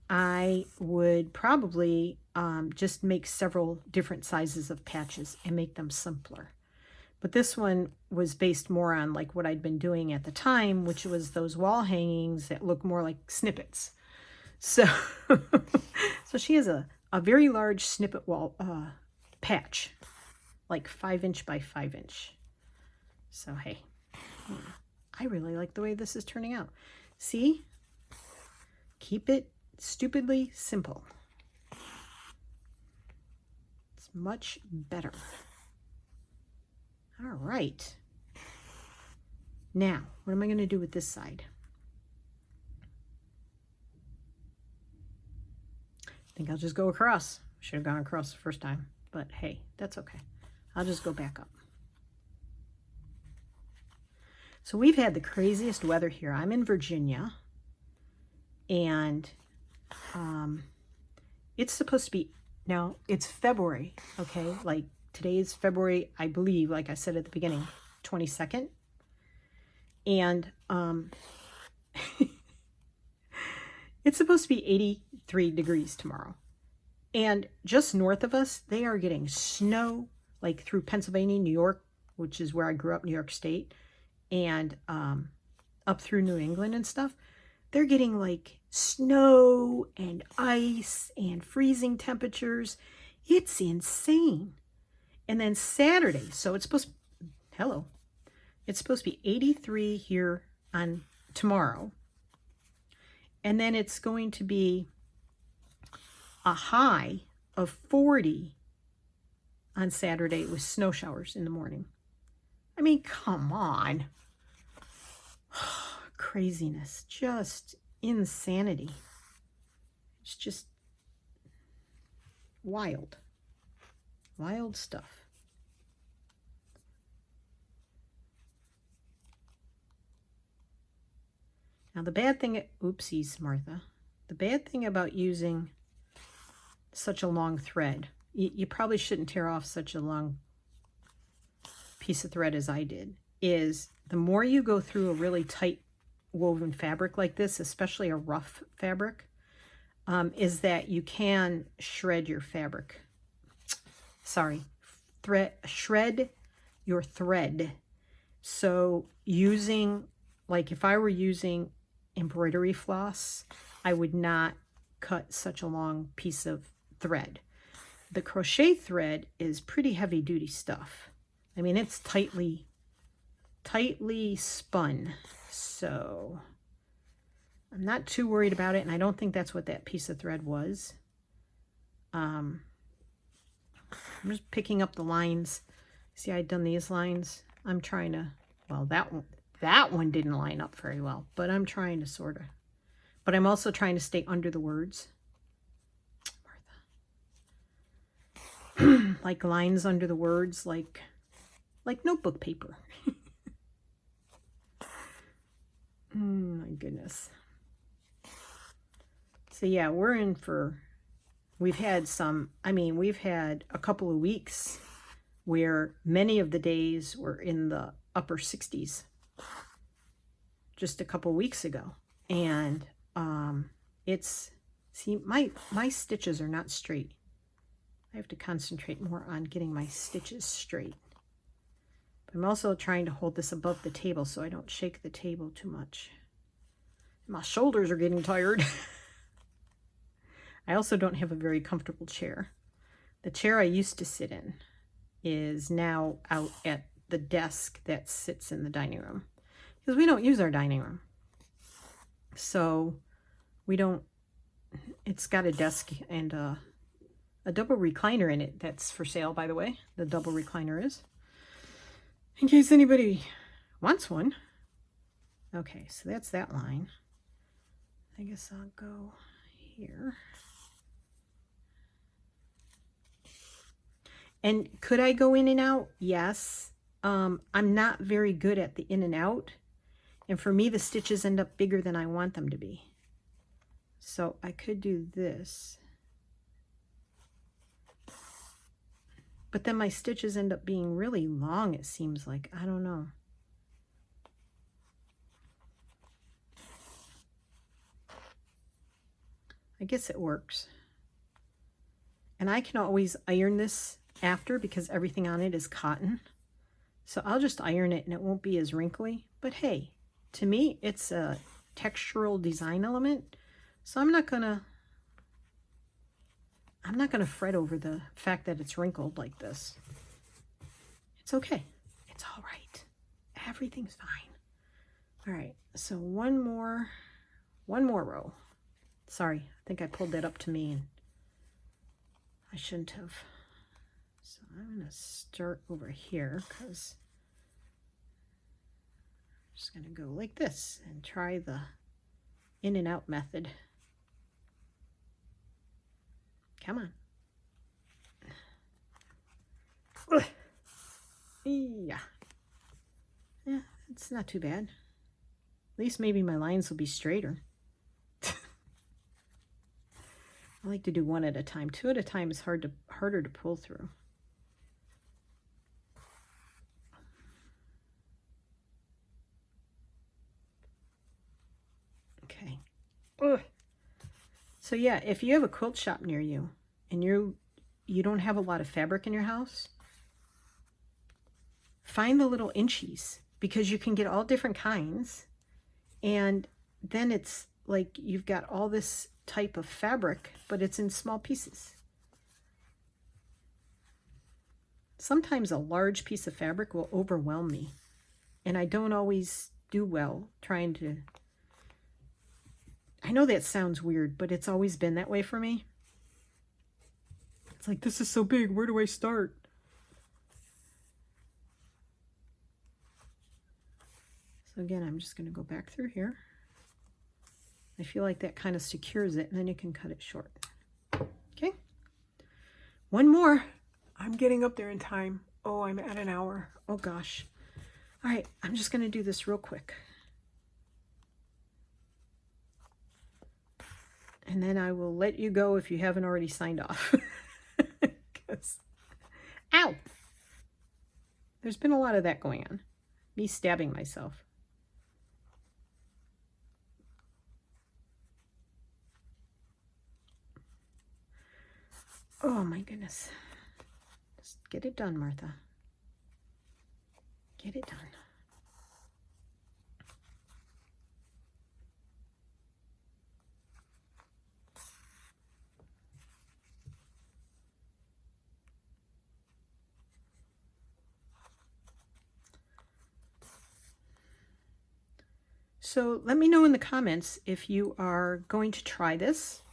I would probably just make several different sizes of patches and make them simpler. But this one was based more on like what I'd been doing at the time, which was those wall hangings that look more like snippets. So, so she has a very large snippet wall patch, like 5" by 5". So, hey, I really like the way this is turning out. See? Keep it stupidly simple. It's much better. All right. Now, what am I going to do with this side? I think I'll just go across. Should have gone across the first time, but hey, that's okay. I'll just go back up. So we've had the craziest weather here. I'm in Virginia, and it's supposed to be, now it's February, okay? Like today is February, I believe, like I said at the beginning, 22nd. And it's supposed to be 83 degrees tomorrow. And just north of us, they are getting snow, like through Pennsylvania, New York, which is where I grew up, New York State, and up through New England and stuff. They're getting like snow and ice and freezing temperatures. It's insane. And then Saturday, so it's supposed to, it's supposed to be 83 here on tomorrow. And then it's going to be a high of 40 on Saturday with snow showers in the morning. I mean, come on. Craziness, just insanity. It's just wild. Wild stuff. Now the bad thing, oopsies, Martha. The bad thing about using such a long thread, you probably shouldn't tear off such a long piece of thread as I did, is the more you go through a really tight woven fabric like this, especially a rough fabric, is that you can shred your fabric. Sorry, shred your thread. So using, like if I were using embroidery floss, I would not cut such a long piece of thread. The crochet thread is pretty heavy duty stuff. I mean, it's tightly spun, so I'm not too worried about it, and I don't think that's what that piece of thread was. I'm just picking up the lines. See, I'd done these lines. I'm trying to, well, that one didn't line up very well, but I'm trying to sort of, but I'm also trying to stay under the words. Martha. Like lines under the words, like notebook paper. My goodness. So yeah, we're in for, we've had a couple of weeks where many of the days were in the upper 60s just a couple weeks ago. And see, my stitches are not straight. I have to concentrate more on getting my stitches straight. But I'm also trying to hold this above the table so I don't shake the table too much. My shoulders are getting tired. I also don't have a very comfortable chair. The chair I used to sit in is now out at the desk that sits in the dining room, because we don't use our dining room. So we don't, it's got a desk and a double recliner in it that's for sale, by the way. The double recliner is, in case anybody wants one. Okay, so that's that line. I guess I'll go here. And could I go in and out? Yes. I'm not very good at the in and out. And for me, the stitches end up bigger than I want them to be. So I could do this. But then my stitches end up being really long, it seems like. I don't know. I guess it works. And I can always iron this after because everything on it is cotton. So I'll just iron it and it won't be as wrinkly. But hey, to me, it's a textural design element. So I'm not gonna fret over the fact that it's wrinkled like this. It's okay. It's all right. Everything's fine. All right, so one more row. Sorry, I think I pulled that up to me and I shouldn't have. So I'm going to start over here because I'm just going to go like this and try the in and out method. Come on. Ugh. Yeah. Yeah, it's not too bad. At least maybe my lines will be straighter. I like to do one at a time. Two at a time is harder to pull through. Okay. Ugh. So yeah, if you have a quilt shop near you and you don't have a lot of fabric in your house, find the little inchies, because you can get all different kinds, and then it's like you've got all this type of fabric, but it's in small pieces. Sometimes a large piece of fabric will overwhelm me, and I don't always do well trying to. I know that sounds weird, but it's always been that way for me. It's like, this is so big, where do I start? So again, I'm just going to go back through here. I feel like that kind of secures it, and then you can cut it short. Okay. One more. I'm getting up there in time. Oh, I'm at an hour. Oh gosh. All right, I'm just going to do this real quick. And then I will let you go if you haven't already signed off. Ow! There's been a lot of that going on. Me stabbing myself. Oh my goodness. Just get it done, Martha. Get it done. So let me know in the comments if you are going to try this.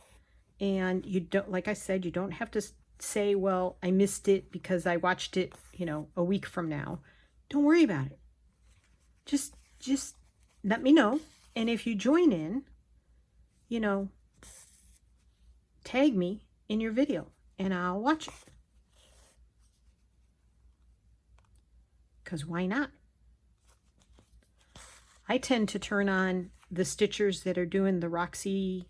And you don't, like I said, you don't have to say, well, I missed it because I watched it, a week from now. Don't worry about it. Just let me know. And if you join in, tag me in your video and I'll watch it. Because why not? I tend to turn on the stitchers that are doing the Roxy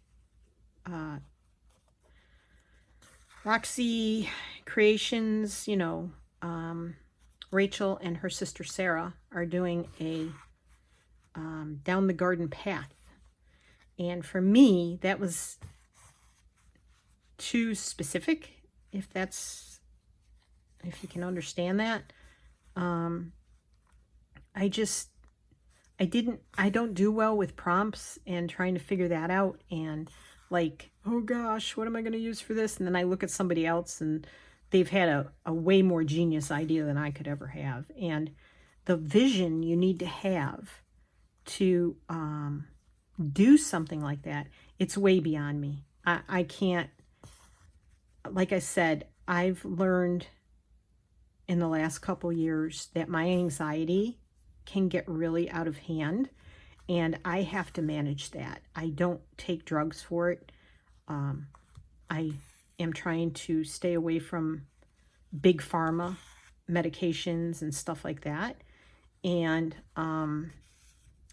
Creations, Rachel and her sister Sarah are doing a Down the Garden Path. And for me, that was too specific, if you can understand that. I don't do well with prompts and trying to figure that out, and like, oh gosh, what am I going to use for this? And then I look at somebody else and they've had a way more genius idea than I could ever have. And the vision you need to have to do something like that, it's way beyond me. I can't, like I said, I've learned in the last couple years that my anxiety can get really out of hand, and I have to manage that. I don't take drugs for it. I am trying to stay away from big pharma medications and stuff like that. And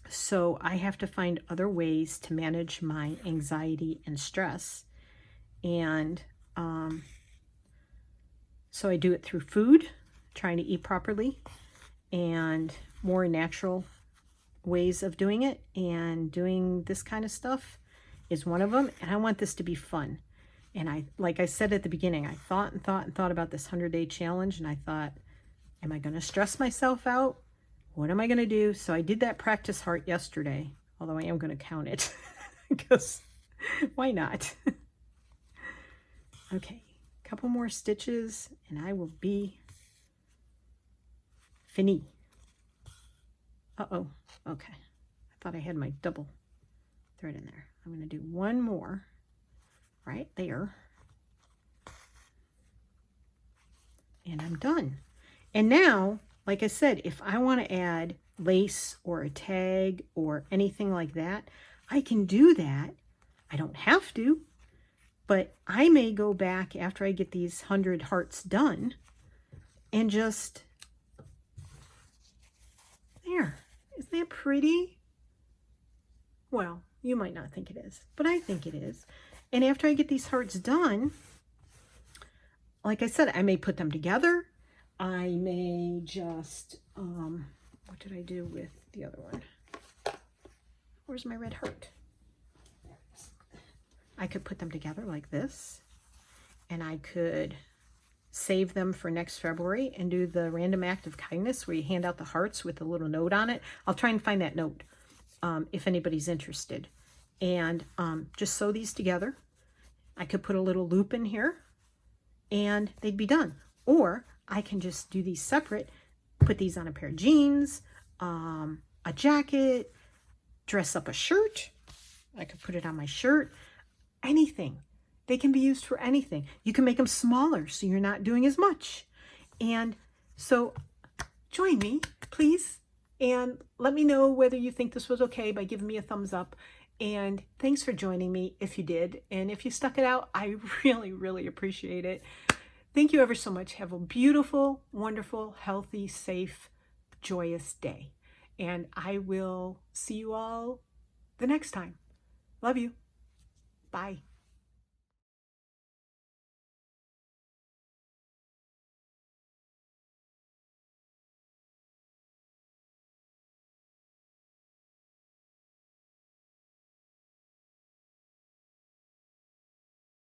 so I have to find other ways to manage my anxiety and stress. And so I do it through food, trying to eat properly, and more natural ways of doing it. And doing this kind of stuff is one of them. And I want this to be fun. And like I said at the beginning, I thought about this 100-day challenge, and I thought, am I going to stress myself out? What am I going to do? So I did that practice heart yesterday, although I am going to count it because why not? Okay, a couple more stitches and I will be fini. Uh-oh, okay. I thought I had my double thread in there. I'm going to do one more right there. And I'm done. And now, like I said, if I want to add lace or a tag or anything like that, I can do that. I don't have to, but I may go back after I get these 100 hearts done and just, there. Isn't that pretty? Well, you might not think it is, but I think it is. And after I get these hearts done, like I said, I may put them together. I may just, what did I do with the other one? Where's my red heart? I could put them together like this, and I could save them for next February and do the random act of kindness where you hand out the hearts with a little note on it. I'll try and find that note if anybody's interested. And just sew these together. I could put a little loop in here and they'd be done. Or I can just do these separate, put these on a pair of jeans, a jacket, dress up a shirt. I could put it on my shirt, anything. They can be used for anything. You can make them smaller so you're not doing as much. And so join me, please, and let me know whether you think this was okay by giving me a thumbs up. And thanks for joining me if you did. And if you stuck it out, I really, really appreciate it. Thank you ever so much. Have a beautiful, wonderful, healthy, safe, joyous day. And I will see you all the next time. Love you. Bye.